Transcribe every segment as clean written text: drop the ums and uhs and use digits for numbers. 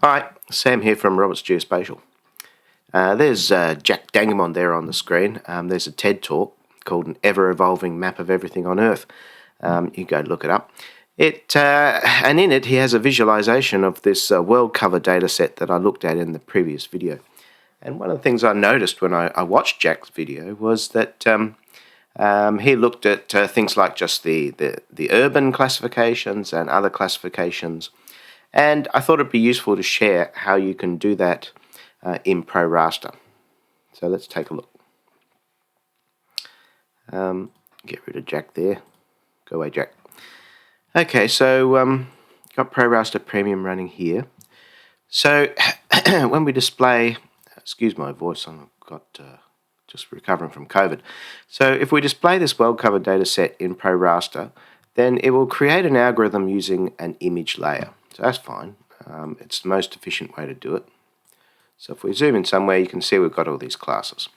Hi, Sam here from Roberts Geospatial. There's Jack Dangermond there on the screen. There's a TED talk called An Ever-Evolving Map of Everything on Earth. You go look it up. And in it he has a visualization of this WorldCover data set that I looked at in the previous video. And one of the things I noticed when I watched Jack's video was that he looked at things like just the urban classifications and other classifications. And I thought it'd be useful to share how you can do that in ProRaster. So let's take a look. Get rid of Jack there. Go away, Jack. Okay, so got ProRaster Premium running here. So when we display, excuse my voice, I've got just recovering from COVID. So if we display this WorldCover data set in ProRaster, then it will create an algorithm using an image layer. So that's fine. It's the most efficient way to do it. So if we zoom in somewhere, you can see we've got all these classes.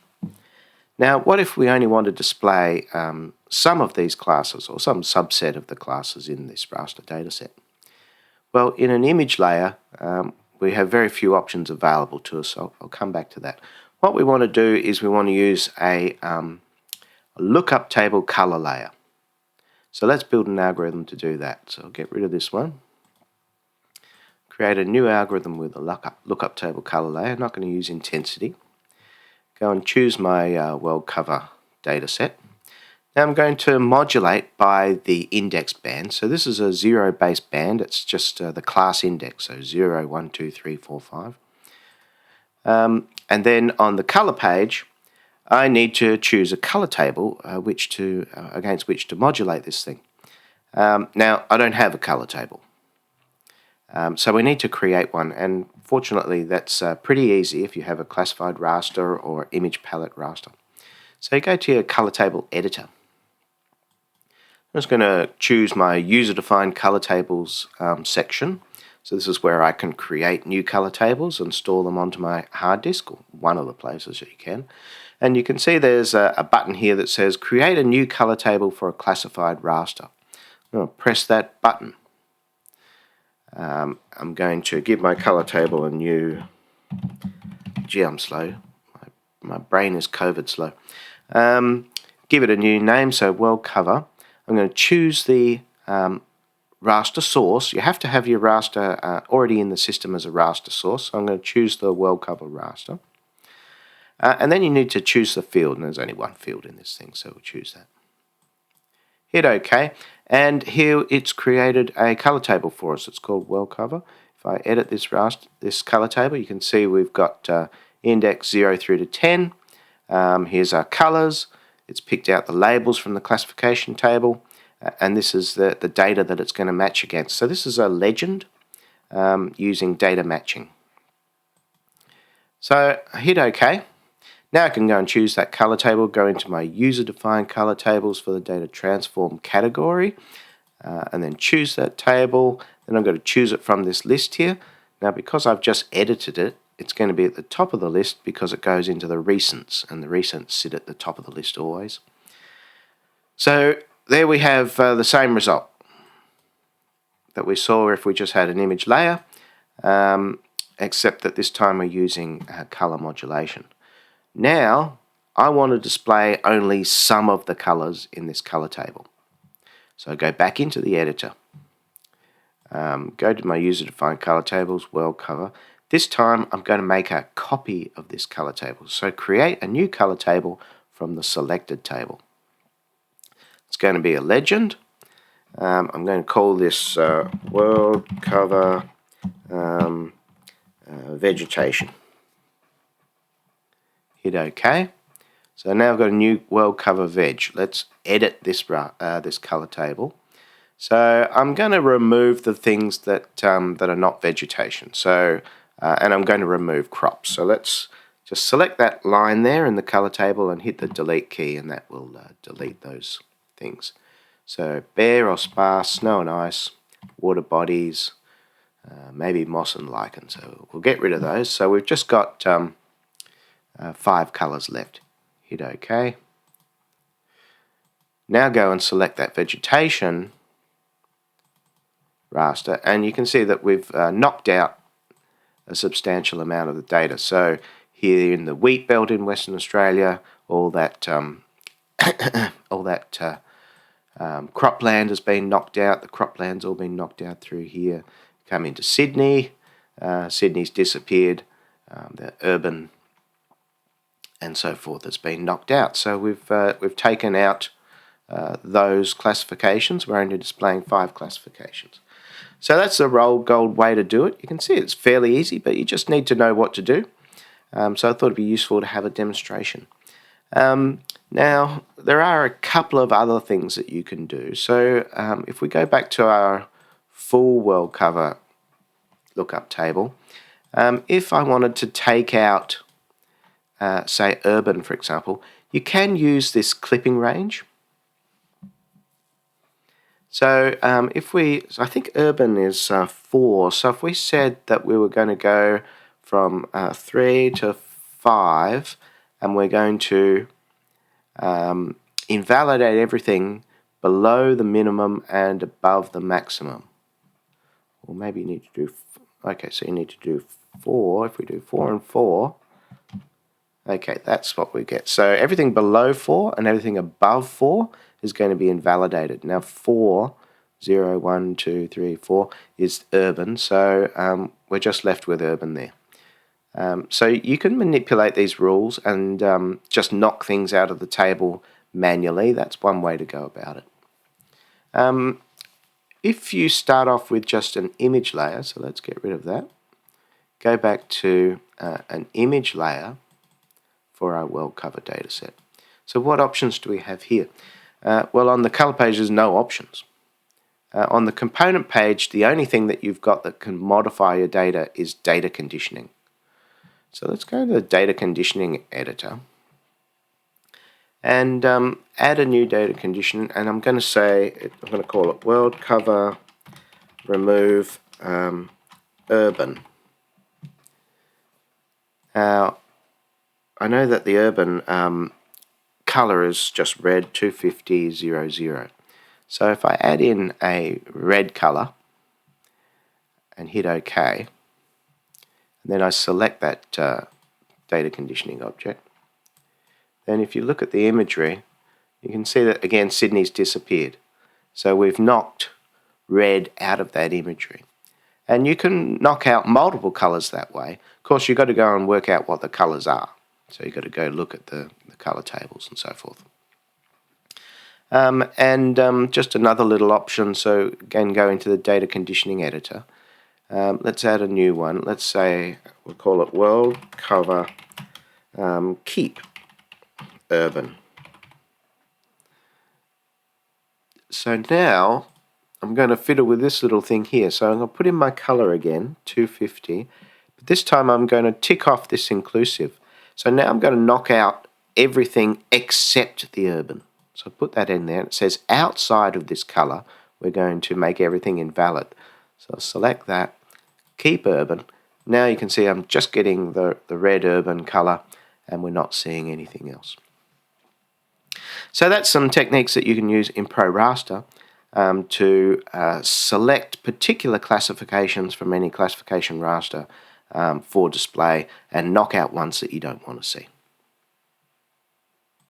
Now, what if we only want to display some of these classes or some subset of the classes in this raster dataset? Well, in an image layer, we have very few options available to us, so I'll come back to that. What we want to do is we want to use a lookup table color layer. So let's build an algorithm to do that. So I'll get rid of this one. Create a new algorithm with a lookup table color layer. I'm not going to use intensity. Go and choose my WorldCover data set. Now I'm going to modulate by the index band. So this is a zero-based band. It's just the class index, so 0, 1, 2, 3, 4, 5. And then on the color page, I need to choose a color table against which to modulate this thing. Now I don't have a color table. So we need to create one, and fortunately that's pretty easy if you have a classified raster or image palette raster. So you go to your color table editor. I'm just going to choose my user-defined color tables section. So this is where I can create new color tables and store them onto my hard disk, or one of the places that you can. And you can see there's a button here that says create a new color table for a classified raster. I'm going to press that button. I'm going to give my color table a new, I'm slow, my brain is COVID slow. Give it a new name, so WorldCover. I'm going to choose the raster source. You have to have your raster already in the system as a raster source, so I'm going to choose the WorldCover raster. And then you need to choose the field, and there's only one field in this thing, so we'll choose that. Hit OK, and here it's created a color table for us. It's called WorldCover. If I edit this color table, you can see we've got index 0 through to 10. Here's our colors. It's picked out the labels from the classification table, and this is the data that it's going to match against. So this is a legend using data matching. So hit OK. Now I can go and choose that color table, go into my user-defined color tables for the data transform category, and then choose that table. Then I'm going to choose it from this list here. Now because I've just edited it, it's going to be at the top of the list because it goes into the recents, and the recents sit at the top of the list always. So there we have the same result that we saw if we just had an image layer, except that this time we're using color modulation. Now, I want to display only some of the colors in this color table. So go back into the editor, go to my user-defined color tables, WorldCover. This time, I'm going to make a copy of this color table. So create a new color table from the selected table. It's going to be a legend. I'm going to call this WorldCover vegetation. Hit OK. So now I've got a new WorldCover veg. Let's edit this color table. So I'm going to remove the things that are not vegetation. So and I'm going to remove crops. So let's just select that line there in the color table and hit the delete key, and that will delete those things. So bare or sparse, snow and ice, water bodies, maybe moss and lichen. So we'll get rid of those. So we've just got 5 colors left. Hit OK. Now go and select that vegetation raster, and you can see that we've knocked out a substantial amount of the data. So here in the wheat belt in Western Australia, all that cropland has been knocked out. The cropland's all been knocked out through here. Come into Sydney. Sydney's disappeared. The urban and so forth has been knocked out. So we've taken out those classifications. We're only displaying 5 classifications. So that's the gold way to do it. You can see it's fairly easy, but you just need to know what to do. So I thought it'd be useful to have a demonstration. Now, there are a couple of other things that you can do. So if we go back to our full WorldCover lookup table, if I wanted to take out, say, urban, for example, you can use this clipping range. So I think urban is 4. So if we said that we were going to go from 3 to 5, and we're going to invalidate everything below the minimum and above the maximum. Or maybe you need to do, okay, so you need to do 4. If we do 4 and 4, okay, that's what we get. So everything below 4 and everything above 4 is going to be invalidated. Now 4, 0, 1, 2, 3, 4 is urban, so we're just left with urban there. So you can manipulate these rules and just knock things out of the table manually. That's one way to go about it. If you start off with just an image layer, so let's get rid of that, go back to an image layer for our WorldCover dataset. So what options do we have here? Well, on the color page, there's no options. On the component page, the only thing that you've got that can modify your data is data conditioning. So let's go to the data conditioning editor and add a new data condition, and I'm going to call it WorldCover remove urban. Now, I know that the urban color is just red 250.00. So if I add in a red color and hit OK, and then I select that data conditioning object, then if you look at the imagery, you can see that again Sydney's disappeared. So we've knocked red out of that imagery. And you can knock out multiple colors that way. Of course, you've got to go and work out what the colors are. So you've got to go look at the color tables and so forth. Just another little option, so again go into the data conditioning editor. Let's add a new one. Let's say we'll call it WorldCover keep urban. So now I'm going to fiddle with this little thing here. So I'm going to put in my color again, 250. But this time I'm going to tick off this inclusive. So now I'm going to knock out everything except the urban. So put that in there. It says outside of this color, we're going to make everything invalid. So I'll select that, keep urban. Now you can see I'm just getting the red urban color and we're not seeing anything else. So that's some techniques that you can use in ProRaster to select particular classifications from any classification raster for display and knock out ones that you don't want to see.